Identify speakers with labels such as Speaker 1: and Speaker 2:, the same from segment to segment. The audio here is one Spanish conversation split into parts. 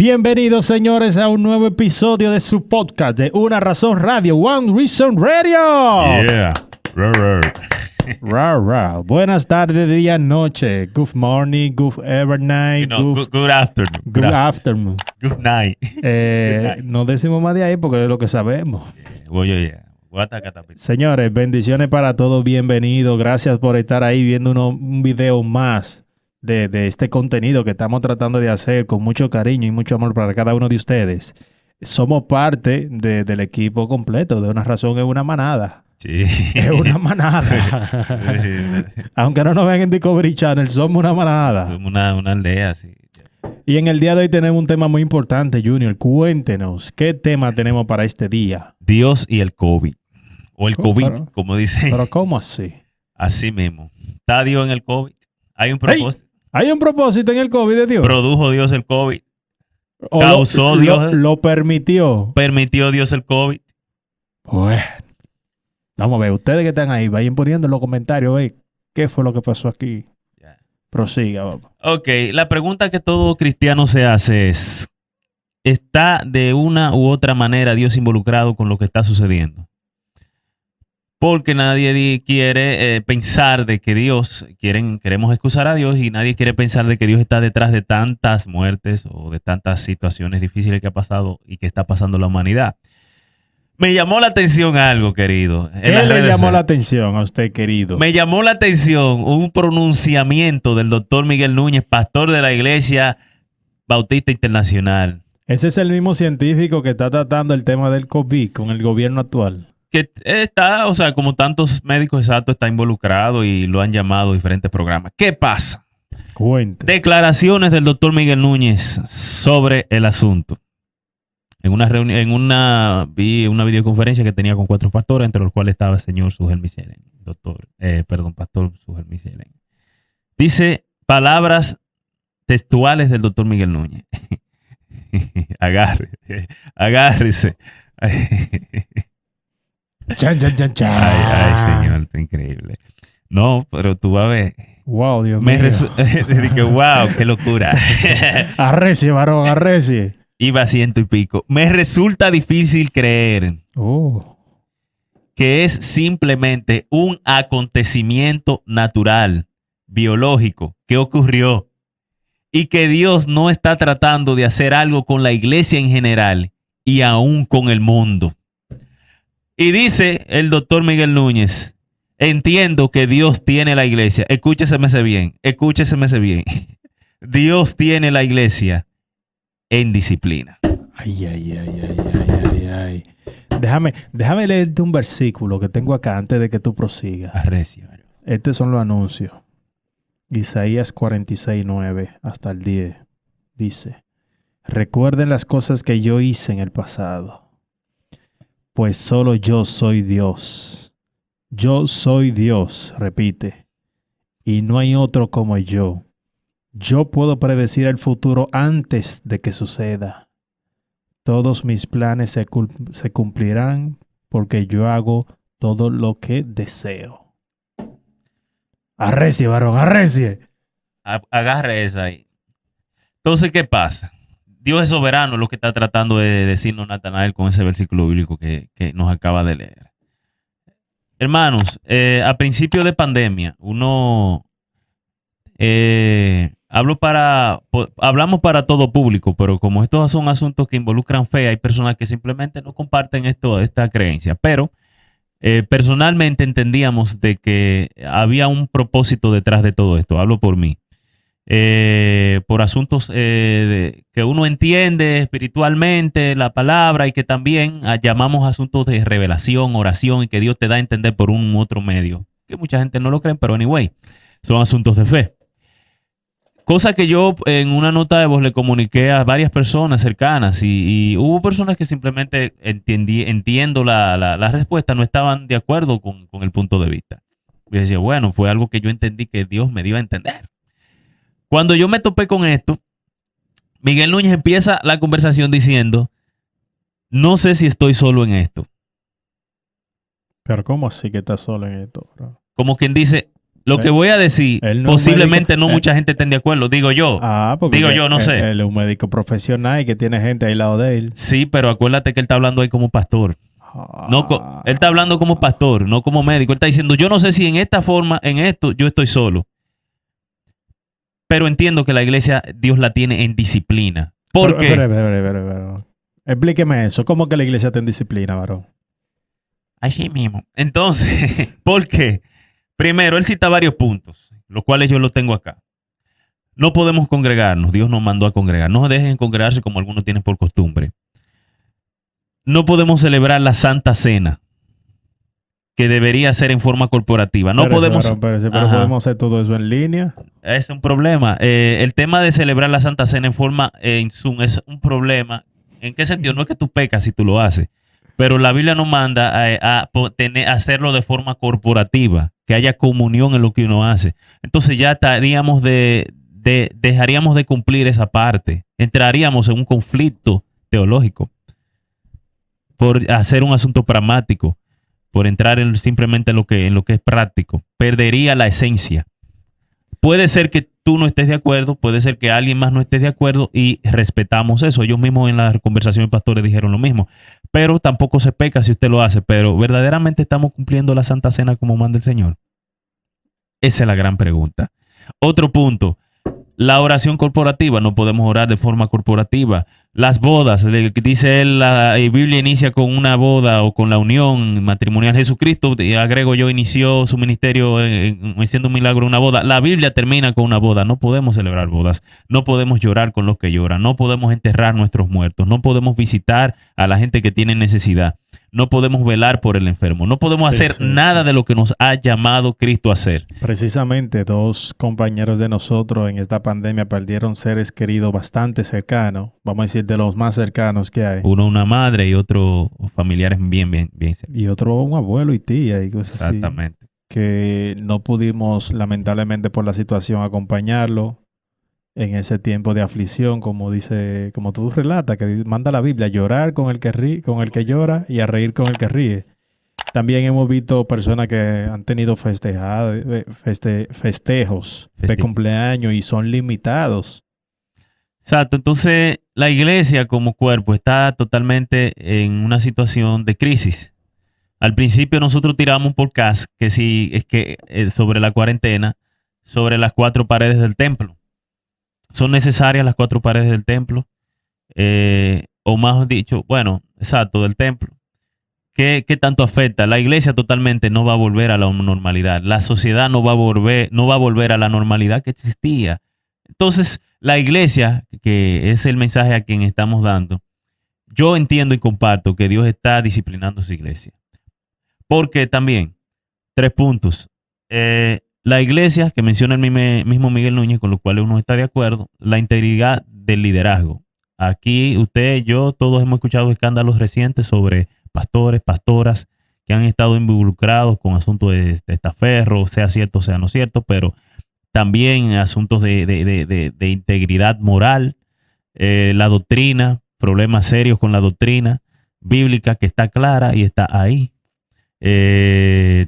Speaker 1: Bienvenidos, señores, a un nuevo episodio de su podcast de Una Razón Radio, One Reason Radio.
Speaker 2: Yeah.
Speaker 1: Buenas tardes, día, noche. Good morning, good night.
Speaker 2: Good afternoon.
Speaker 1: Good afternoon.
Speaker 2: Good night.
Speaker 1: No decimos más de ahí porque es lo que sabemos. Señores, bendiciones para todos. Bienvenidos. Gracias por estar ahí viendo un video más de este contenido que estamos tratando de hacer con mucho cariño y mucho amor para cada uno de ustedes. Somos parte del equipo completo de Una Razón es una manada.
Speaker 2: Sí.
Speaker 1: Es una manada. Aunque no nos vean en Discovery Channel, somos una manada.
Speaker 2: Somos una aldea, sí.
Speaker 1: Y en el día de hoy tenemos un tema muy importante, Junior. Cuéntenos, ¿qué tema tenemos para este día?
Speaker 2: Dios y el COVID. O el COVID, como dicen.
Speaker 1: ¿Pero cómo así?
Speaker 2: Así mismo. ¿Está Dios en el COVID? ¿Hay un propósito?
Speaker 1: ¿Hay un propósito en el COVID de Dios?
Speaker 2: ¿Produjo Dios el COVID?
Speaker 1: ¿O
Speaker 2: ¿Causó Dios?
Speaker 1: ¿Lo permitió?
Speaker 2: ¿Permitió Dios el COVID?
Speaker 1: Pues, vamos a ver. Ustedes que están ahí, vayan poniendo en los comentarios, ¿qué fue lo que pasó aquí?
Speaker 2: Yeah.
Speaker 1: Prosiga, vamos.
Speaker 2: Ok, la pregunta que todo cristiano se hace es, ¿está de una u otra manera Dios involucrado con lo que está sucediendo? Porque nadie quiere pensar de que queremos excusar a Dios y nadie quiere pensar de que Dios está detrás de tantas muertes o de tantas situaciones difíciles que ha pasado y que está pasando la humanidad. Me llamó la atención algo, querido.
Speaker 1: ¿Qué le llamó la atención a usted, querido?
Speaker 2: Me llamó la atención un pronunciamiento del doctor Miguel Núñez, pastor de la Iglesia Bautista Internacional.
Speaker 1: Ese es el mismo científico que está tratando el tema del COVID con el gobierno actual.
Speaker 2: Que está, o sea, como tantos médicos exactos, está involucrado y lo han llamado a diferentes programas. ¿Qué pasa?
Speaker 1: Cuente.
Speaker 2: Declaraciones del doctor Miguel Núñez sobre el asunto. En una reunión, vi una videoconferencia que tenía con 4 pastores, entre los cuales estaba el señor Sugel Michelén, pastor Sugel Michelén. Dice palabras textuales del doctor Miguel Núñez. Agárrese.
Speaker 1: Chan.
Speaker 2: Ay, señor, está increíble. No, pero tú vas a ver.
Speaker 1: Wow, Dios mío.
Speaker 2: Dije, wow, qué locura.
Speaker 1: Arrecie, varón, arrecie.
Speaker 2: Iba a 100 y pico. Me resulta difícil creer que es simplemente un acontecimiento natural, biológico, que ocurrió y que Dios no está tratando de hacer algo con la iglesia en general y aún con el mundo. Y dice el doctor Miguel Núñez, entiendo que Dios tiene la iglesia. Escúcheseme bien. Dios tiene la iglesia en disciplina.
Speaker 1: Ay. Déjame leerte un versículo que tengo acá antes de que tú prosigas.
Speaker 2: Arrecio.
Speaker 1: Estos son los anuncios. Isaías 46:9 hasta el 10. Dice, recuerden las cosas que yo hice en el pasado. Pues solo yo soy Dios. Yo soy Dios, repite. Y no hay otro como yo. Yo puedo predecir el futuro antes de que suceda. Todos mis planes se cumplirán porque yo hago todo lo que deseo. Arrecie, varón, arrecie.
Speaker 2: Agarre esa ahí. Entonces, ¿qué pasa? Dios es soberano, lo que está tratando de decirnos Natanael con ese versículo bíblico que nos acaba de leer. Hermanos, a principio de pandemia, hablamos para todo público, pero como estos son asuntos que involucran fe, hay personas que simplemente no comparten esta creencia. Pero personalmente entendíamos de que había un propósito detrás de todo esto. Hablo por mí. Por asuntos que uno entiende espiritualmente la palabra y que también llamamos asuntos de revelación, oración y que Dios te da a entender por un u otro medio, que mucha gente no lo cree, pero anyway, son asuntos de fe. Cosa que yo en una nota de voz le comuniqué a varias personas cercanas y hubo personas que simplemente entiendo la respuesta, no estaban de acuerdo con el punto de vista. Yo decía, bueno, fue algo que yo entendí que Dios me dio a entender. Cuando yo me topé con esto, Miguel Núñez empieza la conversación diciendo, no sé si estoy solo en esto.
Speaker 1: Pero ¿cómo así que estás solo en esto, bro?
Speaker 2: Como quien dice, Lo que voy a decir,
Speaker 1: Él no es
Speaker 2: posiblemente
Speaker 1: médico.
Speaker 2: no mucha gente esté de acuerdo. Digo yo.
Speaker 1: Porque
Speaker 2: Digo yo, no sé.
Speaker 1: Él es un médico profesional y que tiene gente ahí al lado de él.
Speaker 2: Sí, pero acuérdate que él está hablando ahí como pastor. No, él está hablando como pastor, no como médico. Él está diciendo, yo no sé si en esta forma, en esto, yo estoy solo. Pero entiendo que la iglesia, Dios la tiene en disciplina. ¿Por qué?
Speaker 1: Pero. Explíqueme eso. ¿Cómo que la iglesia está en disciplina, varón?
Speaker 2: Así mismo. Entonces, ¿por qué? Primero, él cita varios puntos, los cuales yo los tengo acá. No podemos congregarnos. Dios nos mandó a congregar. No dejen congregarse como algunos tienen por costumbre. No podemos celebrar la Santa Cena, que debería ser en forma corporativa. No podemos.
Speaker 1: Pero podemos hacer todo eso en línea.
Speaker 2: Es un problema. El tema de celebrar la Santa Cena en forma en Zoom es un problema. ¿En qué sentido? No es que tú pecas si tú lo haces, pero la Biblia nos manda a hacerlo de forma corporativa, que haya comunión en lo que uno hace. Entonces ya dejaríamos de cumplir esa parte. Entraríamos en un conflicto teológico por hacer un asunto pragmático, por entrar simplemente en lo que es práctico. Perdería la esencia. Puede ser que tú no estés de acuerdo, puede ser que alguien más no esté de acuerdo y respetamos eso. Ellos mismos en la conversación de pastores dijeron lo mismo. Pero tampoco se peca si usted lo hace. Pero ¿verdaderamente estamos cumpliendo la Santa Cena como manda el Señor? Esa es la gran pregunta. Otro punto. La oración corporativa, no podemos orar de forma corporativa. Las bodas, dice él, la Biblia inicia con una boda o con la unión matrimonial. Jesucristo, agrego yo, inició su ministerio haciendo un milagro, una boda. La Biblia termina con una boda. No podemos celebrar bodas, no podemos llorar con los que lloran, no podemos enterrar nuestros muertos, no podemos visitar a la gente que tiene necesidad, no podemos velar por el enfermo, no podemos hacer nada de lo que nos ha llamado Cristo a hacer.
Speaker 1: Precisamente 2 compañeros de nosotros en esta pandemia perdieron seres queridos bastante cercanos, vamos a decir de los más cercanos que hay.
Speaker 2: Uno una madre y otro familiares bien cercanos.
Speaker 1: Y otro un abuelo y tía y cosas así.
Speaker 2: Exactamente.
Speaker 1: Que no pudimos lamentablemente por la situación acompañarlo en ese tiempo de aflicción, como tú relatas, que manda la Biblia, llorar con el que llora y a reír con el que ríe. También hemos visto personas que han tenido festejos de cumpleaños y son limitados.
Speaker 2: Exacto. Entonces, la iglesia como cuerpo está totalmente en una situación de crisis. Al principio nosotros tiramos un podcast sobre la cuarentena, sobre las 4 paredes del templo. ¿Son necesarias las 4 paredes del templo? O más dicho, del templo. ¿Qué tanto afecta? La iglesia totalmente no va a volver a la normalidad. La sociedad no va a volver a la normalidad que existía. Entonces, la iglesia, que es el mensaje a quien estamos dando, yo entiendo y comparto que Dios está disciplinando su iglesia. Porque también, 3 puntos. La iglesia, que menciona el mismo Miguel Núñez, con lo cual uno está de acuerdo, la integridad del liderazgo. Aquí usted, yo, todos hemos escuchado escándalos recientes sobre pastores, pastoras, que han estado involucrados con asuntos de testaferro, sea cierto, sea no cierto, pero también asuntos de integridad moral, la doctrina, problemas serios con la doctrina bíblica que está clara y está ahí.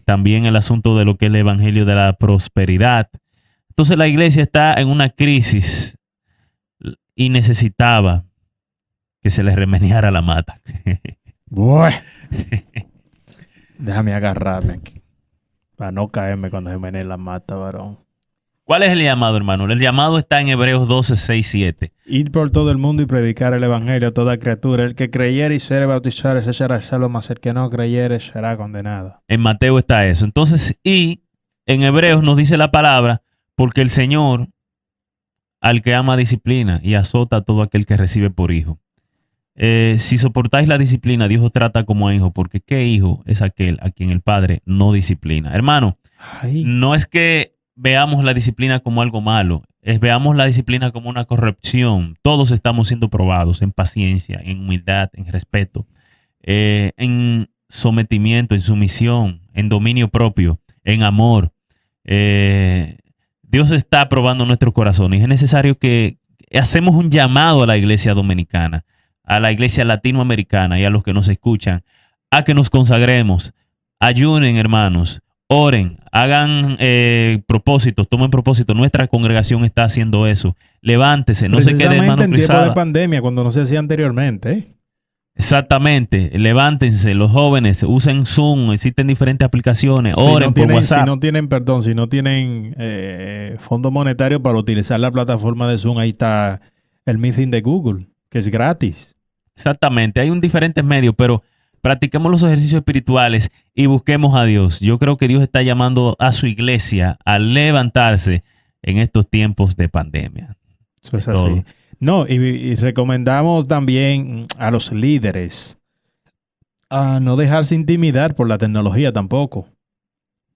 Speaker 2: También el asunto de lo que es el evangelio de la prosperidad. Entonces la iglesia está en una crisis y necesitaba que se le remediara la mata.
Speaker 1: Déjame agarrarme aquí para no caerme cuando se menee la mata, varón.
Speaker 2: ¿Cuál es el llamado, hermano? El llamado está en Hebreos 12, 6, 7.
Speaker 1: Ir por todo el mundo y predicar el evangelio a toda criatura. El que creyere y será bautizado, ese será salvo, mas el que no creyere será condenado.
Speaker 2: En Mateo está eso. Entonces, y en Hebreos nos dice la palabra, porque el Señor al que ama disciplina y azota a todo aquel que recibe por hijo. Si soportáis la disciplina, Dios os trata como a hijo, porque ¿qué hijo es aquel a quien el Padre no disciplina? Hermano, no es que veamos la disciplina como algo malo, veamos la disciplina como una corrección. Todos estamos siendo probados en paciencia, en humildad, en respeto, en sometimiento, en sumisión, en dominio propio, en amor. Dios está probando nuestros corazones y es necesario que hacemos un llamado a la iglesia dominicana, a la iglesia latinoamericana y a los que nos escuchan, a que nos consagremos, ayunen, hermanos, Oren, hagan propósitos, tomen propósitos. Nuestra congregación está haciendo eso. Levántese, no se quede
Speaker 1: Precisamente
Speaker 2: mano
Speaker 1: en tiempo de
Speaker 2: cruzada.
Speaker 1: pandemia, cuando no se hacía anteriormente, ¿eh?
Speaker 2: Exactamente, levántense, los jóvenes, usen Zoom, existen diferentes aplicaciones,
Speaker 1: Si
Speaker 2: oren
Speaker 1: no
Speaker 2: por
Speaker 1: tienen,
Speaker 2: WhatsApp.
Speaker 1: si no tienen fondo monetario para utilizar la plataforma de Zoom, ahí está el Meeting de Google, que es gratis.
Speaker 2: Exactamente, hay un diferentes medios, pero practiquemos los ejercicios espirituales y busquemos a Dios. Yo creo que Dios está llamando a su iglesia a levantarse en estos tiempos de pandemia.
Speaker 1: Eso es
Speaker 2: Todo.
Speaker 1: así. No, y recomendamos también a los líderes a no dejarse intimidar por la tecnología tampoco.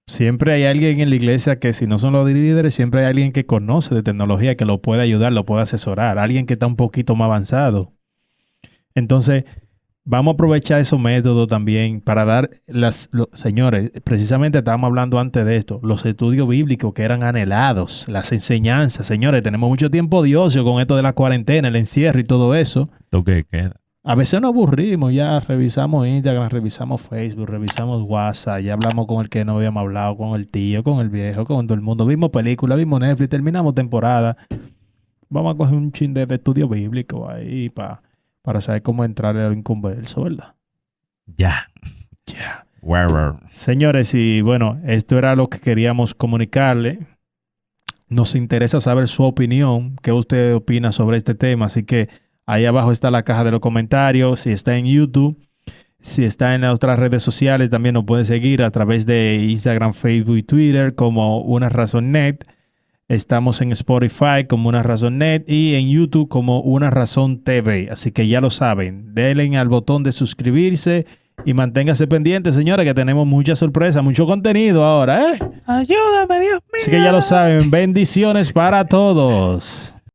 Speaker 1: Siempre hay alguien en la iglesia que, si no son los líderes, siempre hay alguien que conoce de tecnología, que lo puede ayudar, lo puede asesorar, alguien que está un poquito más avanzado. Entonces, vamos a aprovechar esos métodos también para dar señores, precisamente estábamos hablando antes de esto, los estudios bíblicos que eran anhelados, las enseñanzas. Señores, tenemos mucho tiempo de ocio con esto de la cuarentena, el encierro y todo eso.
Speaker 2: Lo que queda.
Speaker 1: A veces nos aburrimos, ya revisamos Instagram, revisamos Facebook, revisamos WhatsApp, ya hablamos con el que no habíamos hablado, con el tío, con el viejo, con todo el mundo. Vimos películas, vimos Netflix, terminamos temporada. Vamos a coger un chin de estudio bíblico ahí para saber cómo entrar al inconverso, ¿verdad?
Speaker 2: Ya.
Speaker 1: Ya. Señores, y bueno, esto era lo que queríamos comunicarle. Nos interesa saber su opinión, qué usted opina sobre este tema, así que ahí abajo está la caja de los comentarios. Si está en YouTube, si está en las otras redes sociales, también nos puede seguir a través de Instagram, Facebook y Twitter como Una Razón Net. Estamos en Spotify como Una Razón Net y en YouTube como Una Razón TV. Así que ya lo saben, denle al botón de suscribirse y manténgase pendiente, señores, que tenemos mucha sorpresa, mucho contenido ahora, ¿eh?
Speaker 2: Ayúdame, Dios mío.
Speaker 1: Así que ya lo saben, bendiciones para todos.